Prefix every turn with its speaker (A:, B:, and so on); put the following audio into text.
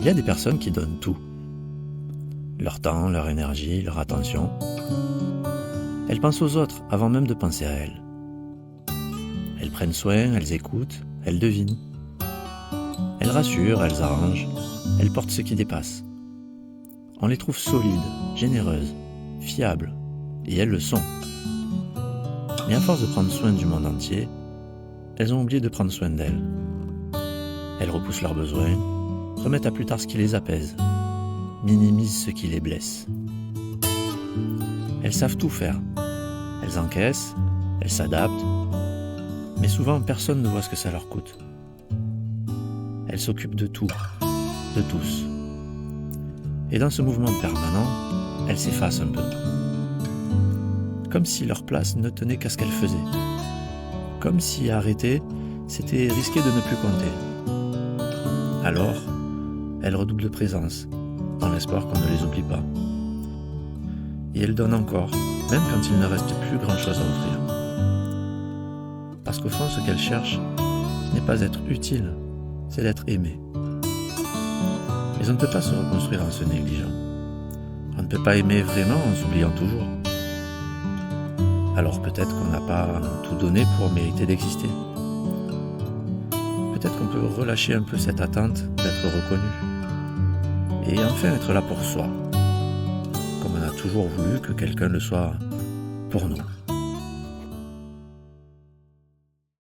A: Il y a des personnes qui donnent tout. Leur temps, leur énergie, leur attention. Elles pensent aux autres avant même de penser à elles. Elles prennent soin, elles écoutent, elles devinent. Elles rassurent, elles arrangent, elles portent ce qui dépasse. On les trouve solides, généreuses, fiables, et elles le sont. Mais à force de prendre soin du monde entier, elles ont oublié de prendre soin d'elles. Elles repoussent leurs besoins, remettent à plus tard ce qui les apaise, minimisent ce qui les blesse. Elles savent tout faire. Elles encaissent, elles s'adaptent, mais souvent personne ne voit ce que ça leur coûte. Elles s'occupent de tout, de tous. Et dans ce mouvement permanent, elles s'effacent un peu. Comme si leur place ne tenait qu'à ce qu'elles faisaient. Comme si arrêter, c'était risquer de ne plus compter. Alors, elles redoublent de présence, dans l'espoir qu'on ne les oublie pas. Et elles donnent encore, même quand il ne reste plus grand-chose à offrir. Parce qu'au fond, ce qu'elles cherchent, ce n'est pas être utile, c'est d'être aimé. Mais on ne peut pas se reconstruire en se négligeant. On ne peut pas aimer vraiment en s'oubliant toujours. Alors peut-être qu'on n'a pas tout donné pour mériter d'exister. Peut-être qu'on peut relâcher un peu cette attente d'être reconnu. Et enfin être là pour soi. Comme on a toujours voulu que quelqu'un le soit pour nous.